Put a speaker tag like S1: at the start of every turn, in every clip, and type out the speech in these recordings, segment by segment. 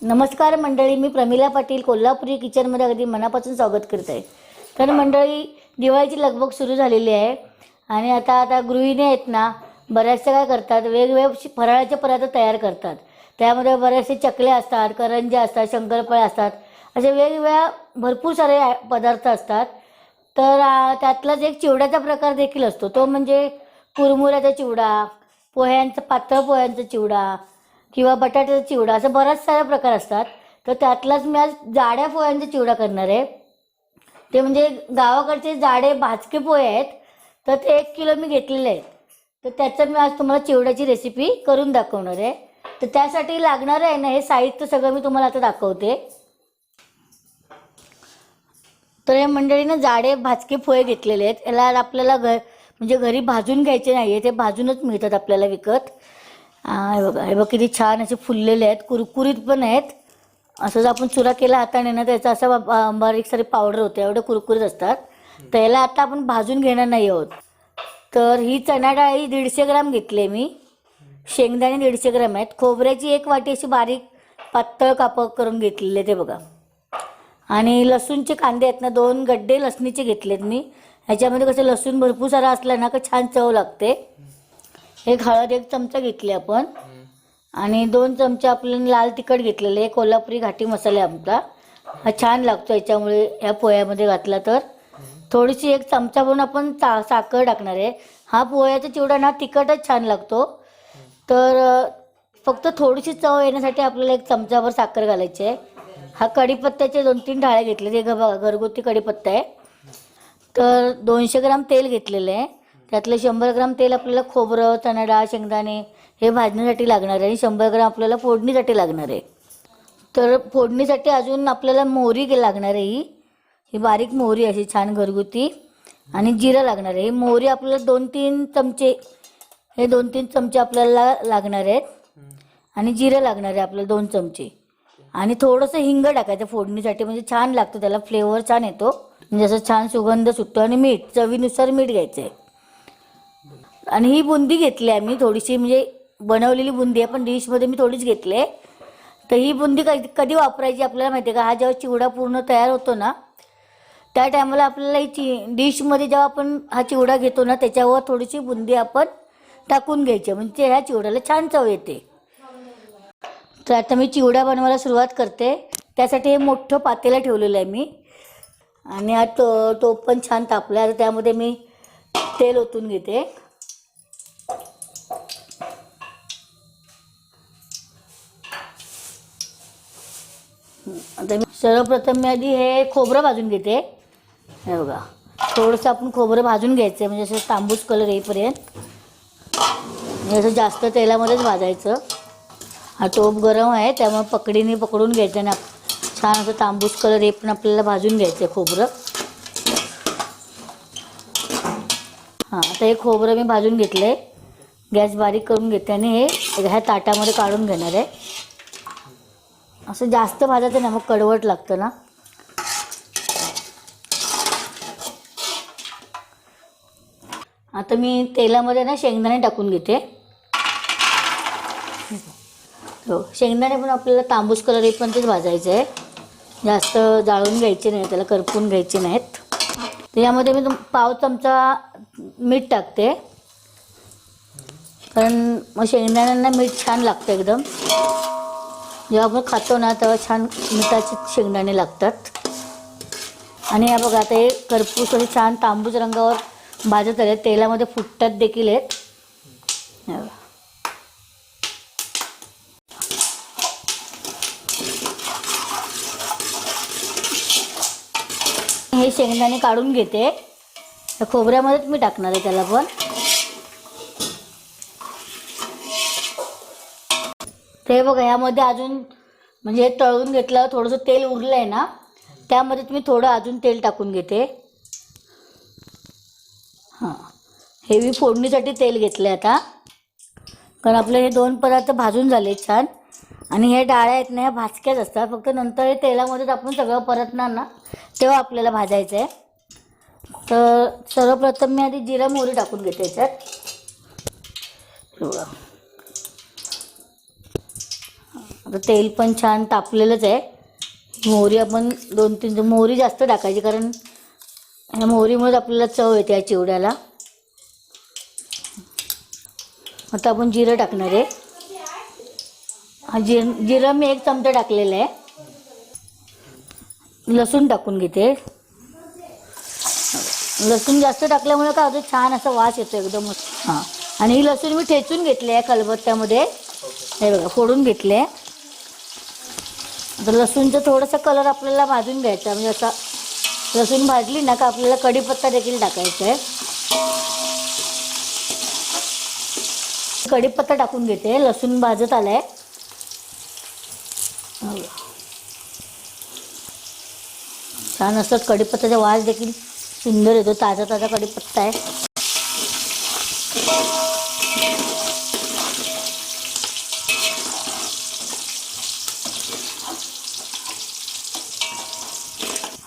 S1: नमस्कार मंडळी, मी प्रमिला पाटील कोल्हापुरी किचनमध्ये अगदी मनापासून स्वागत करत आहे. तर मंडळी, दिवाळीची लगबग सुरू झालेली आहे आणि आता गृहिणी आहेत ना, बऱ्याचशा काय करतात, वेगवेगळे फराळाचे पदार्थ तयार करतात. त्यामध्ये बरेचसे चकले असतात, करंज्या असतात, शंकरपाळे असतात, असे वेगवेगळ्या भरपूर सारे पदार्थ असतात. तर त्यातलाच एक चिवड्याचा प्रकार देखील असतो, तो म्हणजे कुरमुऱ्याचा चिवडा, पातळ पोह्यांचा चिवडा किंवा बटाट्याचा चिवडा, असं बराच सारा प्रकार असतात. तर त्यातलाच मी आज जाड्या पोह्यांचा चिवडा करणार आहे. ते म्हणजे गावाकडचे जाडे भाजके पोहे आहेत. तर ते 1 किलो मी घेतलेले आहेत. तर त्याचं मी आज तुम्हाला चिवड्याची रेसिपी करून दाखवणार आहे. तर त्यासाठी लागणार आहे ना, हे साहित्य सगळं मी तुम्हाला आता दाखवते. तर हे मंडळीनं जाडे भाजके पोहे घेतलेले आहेत. याला आपल्याला म्हणजे घरी भाजून घ्यायचे नाही आहे, ते भाजूनच मिळतात आपल्याला विकत. हे बघा किती छान असे फुललेले आहेत, कुरकुरीत पण आहेत. असं जर आपण चुरा केला हाताने ना, त्याचा असा बारीक सारी पावडर होते, एवढे कुरकुरीत असतात. तर याला आता आपण भाजून घेणार नाही आहोत. तर ही चणा डाळ 150 ग्राम घेतली मी, शेंगदाणे 150 ग्राम आहेत, खोबऱ्याची 1 वाटी अशी बारीक पातळ कापं करून घेतलेले ते बघा. आणि लसूणचे कांदे आहेत ना, 2 गड्डे लसणीचे घेतलेत मी. ह्याच्यामध्ये कसं लसूण भरपूर सारा असला ना, का छान चव लागते. एक हळद 1 चमचा घेतली आपण, आणि 2 चमचे आपल्याला लाल तिखट घेतलेले. कोल्हापुरी घाटी मसाला आमचा हा छान लागतो याच्यामुळे, ह्या पोह्यामध्ये घातला तर. थोडीशी 1 चमचा म्हणून आपण साखर टाकणार आहे. हा पोह्याचा चिवडा ना तिखटच छान लागतो. तर फक्त थोडीशी चव येण्यासाठी आपल्याला 1 चमचाभर साखर घालायची आहे. हा कढीपत्त्याचे 2-3 डाळे घेतले, ते बघा घरगुती कढीपत्ता आहे. तर 200 ग्राम तेल घेतलेलं आहे. त्यातलं 100 ग्राम तेल आपल्याला खोबरं, चणा डाळ, शेंगदाणे हे भाजण्यासाठी लागणार आहे, आणि 100 ग्राम आपल्याला फोडणीसाठी लागणार आहे. तर फोडणीसाठी अजून आपल्याला मोहरी लागणार आहे. ही बारीक मोहरी अशी छान घरगुती, आणि जिरं लागणार आहे. ही मोहरी आपल्याला 2-3 चमचे, हे 2-3 चमचे आपल्याला लागणार आहेत. आणि जिरं लागणार आहे आपल्याला 2 चमचे, आणि थोडंसं हिंग टाकायचं फोडणीसाठी, म्हणजे छान लागतं, त्याला फ्लेवर छान येतो, म्हणजे असं छान सुगंध सुटतो. आणि मीठ, चवीनुसार मीठ घ्यायचं आहे. आणि ही बुंदी घेतली आहे मी थोडीशी, म्हणजे बनवलेली बुंदी आहे, पण डिशमध्ये मी थोडीच घेतली आहे. तर ही बुंदी कधी वापरायची आपल्याला माहिती आहे का, हा जेव्हा चिवडा पूर्ण तयार होतो ना, त्या टायमाला आपल्याला ही डिशमध्ये जेव्हा आपण हा चिवडा घेतो ना, त्याच्यावर थोडीशी बुंदी आपण टाकून घ्यायची, म्हणजे ह्या चिवड्याला छान चव येते. तर आता मी चिवडा बनवायला सुरुवात करते. त्यासाठी हे मोठं पातेलं ठेवलेलं आहे मी, आणि हा टोप पण छान तापला आहे. त्यामध्ये मी तेल ओतून घेते. आता सर्वप्रथम मी आधी हे खोबरं भाजून घेते. हे बघा, थोडंसं आपण खोबरं भाजून घ्यायचं, म्हणजे असं तांबूस कलर येईपर्यंत, म्हणजे असं जास्त तेलामध्येच भाजायचं. हा टोप गरम आहे, त्यामुळे पकडीने पकडून घ्यायचं ना, छान असं तांबूस कलर येईपर्यंत आपल्याला भाजून घ्यायचं आहे खोबरं. हां, आता हे खोबरं मी भाजून घेतलं आहे. गॅस बारीक करून घेते, आणि हे ह्या ताटामध्ये काढून घेणार आहे. असं जास्त भाजायचं नाही, मग कडवट लागतं ना. आता मी तेलामध्ये ना शेंगदाणे टाकून घेते. हो, शेंगदाणे पण आपल्याला तांबूस कलर येईपर्यंतच भाजायचं आहे, जास्त जाळून घ्यायचे नाही, त्याला करपून घ्यायचे नाहीत. तर यामध्ये मी पाव चमचा मीठ टाकते, कारण मग शेंगदाण्यांना मीठ छान लागतं एकदम. जेव्हा आपण खातो ना, तेव्हा छान मिठाचे शेंगदाणे लागतात. आणि या बघा, आता हे करपूस असे छान तांबूस रंगावर भाजत आले, तेलामध्ये फुटतात देखील आहेत. हे शेंगदाणे काढून घेते, खोबऱ्यामध्येच मी टाकणार आहे त्याला पण. ते बघा, ह्यामध्ये अजून म्हणजे हे तळून घेतलं, थोडंसं तेल उरलं आहे ना, त्यामध्ये मी थोडं अजून तेल टाकून घेते. हां, हे मी फोडणीसाठी तेल घेतलं आहे आता, कारण आपले हे 2 पदार्थ भाजून झाले छान. आणि हे डाळ्या आहेत ना, ह्या भाजक्याच असतात, फक्त नंतर हे तेलामध्येच आपण सगळं परतणार ना, तेव्हा आपल्याला भाजायचं आहे. तर सर्वप्रथम मी आधी जिरा मोहरी टाकून घेते याच्यात. आता तेल पण छान तापलेलंच आहे. मोहरी आपण 2-3 मोहरी जास्त टाकायची, कारण ह्या मोहरीमुळे आपल्याला चव येते या चिवड्याला. आता आपण जिरं टाकणार आहे. हा जिरं मी 1 चमचा टाकलेलं आहे. लसूण टाकून घेते. लसूण जास्त टाकल्यामुळे काय होतं, छान असा वास येतो एकदम. हां, आणि ही लसूण मी ठेचून घेतली आहे खलबत्त्यामध्ये. हे बघा, फोडून घेतले. आता लसूणचं थोडंसं कलर आपल्याला भाजून घ्यायचा, म्हणजे असा लसूण भाजली ना का आपल्याला कढीपत्ता देखील टाकायचा आहे. कढीपत्ता टाकून घेते. लसूण भाजत आलाय. छान असं कढीपत्त्याचा वास देखील सुंदर येतो. ताजा ताजा कढीपत्ता आहे.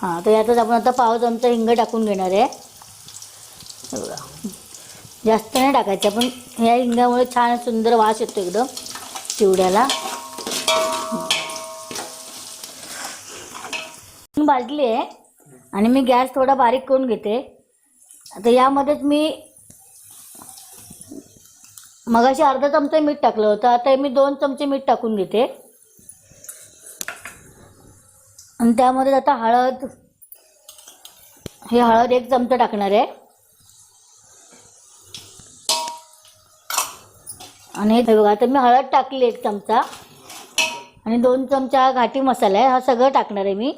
S1: हां, तर यातच आपण आता पाव चमचा हिंग टाकून घेणार आहे. बघा, जास्त नाही टाकायचं, पण ह्या हिंगामुळे छान सुंदर वास येतो एकदम चिवड्याला. भाजली आहे आणि मी गॅस थोडा बारीक करून घेते. आता यामध्येच मी मगाशी अर्धा चमचा मीठ टाकलं होतं, आता मी 2 चमचे मीठ टाकून घेते. आणि त्यामध्ये आता हळद 1 चमचा टाकणार आहे. आणि हे बघा, आता मी हळद टाकली 1 चमचा आणि 2 चमचा घाटी मसाला आहे. हा सगळं टाकणार आहे मी.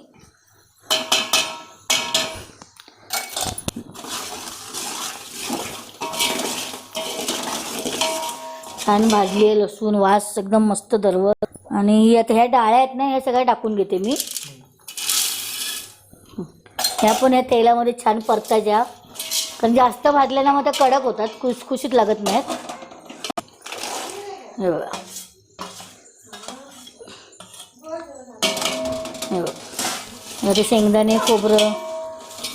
S1: छान भाजली आहे. लसूण वास एकदम मस्त दरवत. आणि आता ह्या डाळ्या आहेत ना, ह्या सगळ्या टाकून घेते मी. ह्या पण या तेलामध्ये छान परतायच्या, कारण जास्त भाजल्यानं मग त्या कडक होतात, खुसखुशीत लागत नाहीत. हे बघा, हे बघा, ते शेंगदाणे खोबरं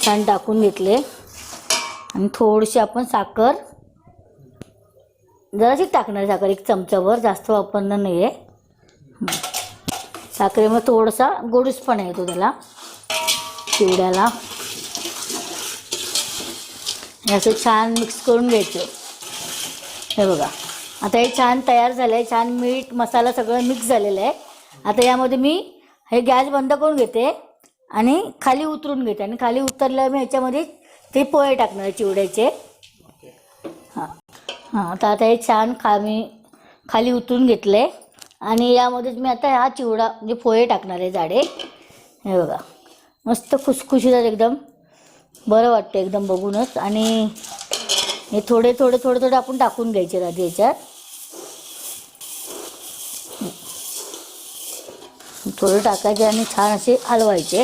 S1: छान टाकून घेतले. आणि थोडीशी आपण साखर जराशी टाकणार. साखर 1 चमचाभर, जास्त वापरणार नाही आहे. साखरेमुळे थोडासा गोडूसपणा येतो त्याला चिवड्याला. हे असं छान मिक्स करून घ्यायचं. हे बघा, आता हे छान तयार झालं आहे. छान मीठ मसाला सगळं मिक्स झालेलं आहे. आता यामध्ये मी हे गॅस बंद करून घेते आणि खाली उतरून घेते. आणि खाली उतरल्यावर मी ह्याच्यामध्ये ते पोहे टाकणार आहे चिवड्याचे. हां हां, तर आता हे छान मी खाली उतरून घेतले. आणि यामध्येच मी आता हा चिवडा म्हणजे पोहे टाकणार आहे जाडे. हे बघा, मस्त खुसखुशीत एकदम बरं वाटतं एकदम बघूनच. आणि हे थोडे थोडे थोडे थोडे आपण टाकून घ्यायचे आधी ह्याच्यात. थोडे टाकायचे आणि छान असे हलवायचे.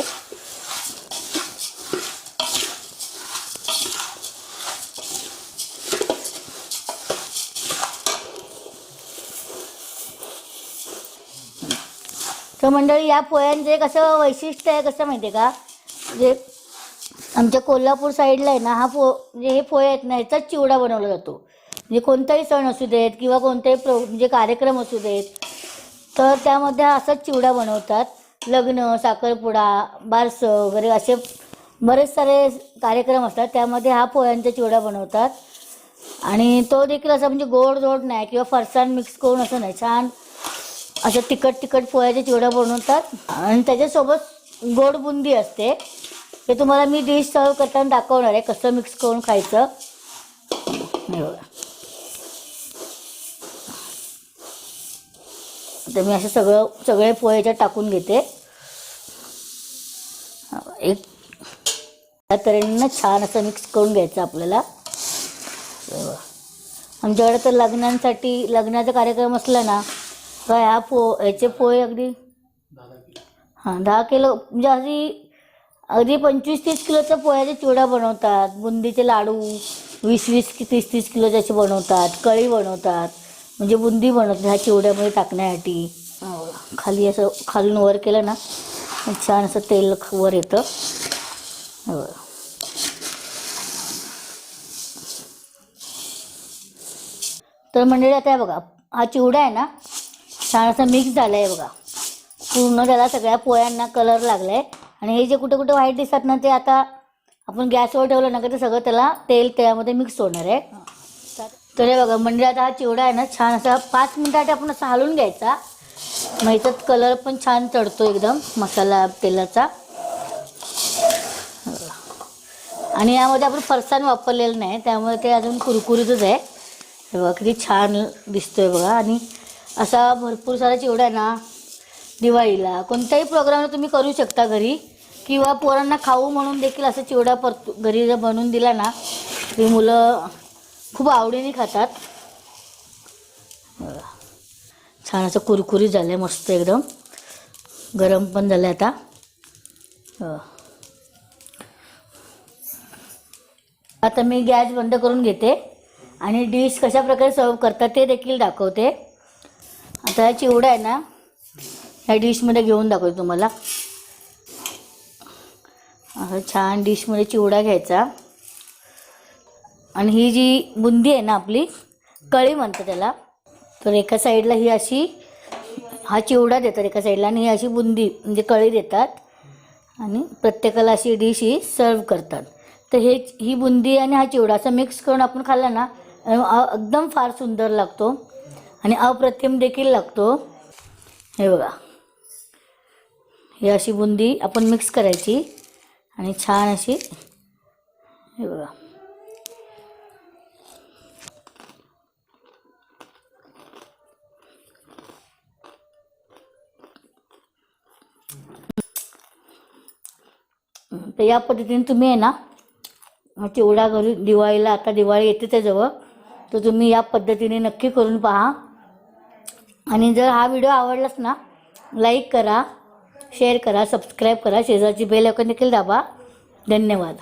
S1: तर मंडळी, या पोह्यांचे कसं वैशिष्ट्य आहे कसं माहिती आहे का, म्हणजे आमच्या कोल्हापूर साईडला आहे ना, म्हणजे हे पोहे आहेत ना, ह्याचाच चिवडा बनवला जातो. म्हणजे कोणताही सण असू देत किंवा कोणताही म्हणजे कार्यक्रम असू देत, तर त्यामध्ये असाच चिवडा बनवतात. लग्न, साखरपुडा, बारसं वगैरे असे बरेच सारे कार्यक्रम असतात, त्यामध्ये हा पोह्यांचा चिवडा बनवतात. आणि तो देखील असा म्हणजे गोड गोड नाही किंवा फरसाण मिक्स करून असं नाही, छान असं तिखट पोह्याचा चिवडा बनवतात. आणि त्याच्यासोबत गोड बुंदी असते. ते तुम्हाला मी डिश सर्व करताना दाखवणार आहे कसं मिक्स करून खायचं. तर मी असं सगळे पोहे याच्यात टाकून घेते. एक त्या तऱ्हेनं छान असं मिक्स करून घ्यायचं आपल्याला. आमच्याकडे तर लग्नाचा कार्यक्रम असला ना, तर ह्याचे पोहे अगदी 10 किलो म्हणजे अगदी 25-30 किलोचा पोह्याचा चिवडा बनवतात. बुंदीचे लाडू 20-30 किलोचे असे बनवतात. कळी बनवतात, म्हणजे बुंदी बनवतात ह्या चिवड्यामध्ये टाकण्यासाठी. खाली असं खालून वर केलं ना, छान असं तेल वर येतं. तर मंडळी, आता बघा, हा चिवडा आहे ना, छान असं मिक्स झालं आहे बघा. पूर्ण त्याला सगळ्या पोळ्यांना कलर लागला आहे. आणि हे जे कुठे कुठे व्हाईट दिसतात ना ते आता आपण गॅसवर ठेवलं ना का ते सगळं त्याला तेल त्यामध्ये मिक्स होणार आहे. तर हे बघा म्हणजे आता हा चिवडा आहे ना छान असा 5 मिनिटासाठी आपण असा हलवून घ्यायचा. मग याच्यात कलर पण छान चढतो एकदम मसाला तेलाचा. आणि यामध्ये आपण फरसाण वापरलेलं नाही त्यामुळे ते अजून कुरकुरीतच आहे. हे बघा किती छान दिसतोय बघा. आणि असा भरपूर सारा चिवडा आहे ना दिवाळीला कोणत्याही प्रोग्रामला तुम्ही करू शकता घरी, किंवा पोरांना खाऊ म्हणून देखील असं चिवडा घरी जर बनवून दिला ना ती मुलं खूप आवडीने खातात. छान असं कुरकुरीत झालं आहे मस्त एकदम. गरम पण झालं आता. आता मी गॅस बंद करून घेते आणि डिश कशा प्रकारे सर्व करतात ते देखील दाखवते. आता हा चिवडा आहे ना ह्या डिशमध्ये घेऊन दाखवते तुम्हाला. असं छान डिशमध्ये चिवडा घ्यायचा. आणि ही जी बुंदी आहे ना आपली कळी म्हणतात त्याला, तर एका साईडला ही अशी हा चिवडा देतात एका साईडला आणि ही अशी बुंदी म्हणजे कळी देतात. आणि प्रत्येकाला अशी डिश ही सर्व करतात. तर ही बुंदी आणि हा चिवडा असं मिक्स करून आपण खाल्ला ना एकदम फार सुंदर लागतो आणि अप्रतिम देखील लागतो. हे बघा ही अशी बुंदी आपण मिक्स करायची आणि छान अशी हे बघा तर या पद्धतीने तुम्ही आहे ना चिवडा घरी दिवाळीला, आता दिवाळी येते त्याजवळ, तर तुम्ही या पद्धतीने नक्की करून पहा. आणि जर हा व्हिडिओ आवडलाच ना लाईक करा, शेअर करा, सबस्क्राईब करा, शेजारची बेल आयकॉन देखील दाबा. धन्यवाद.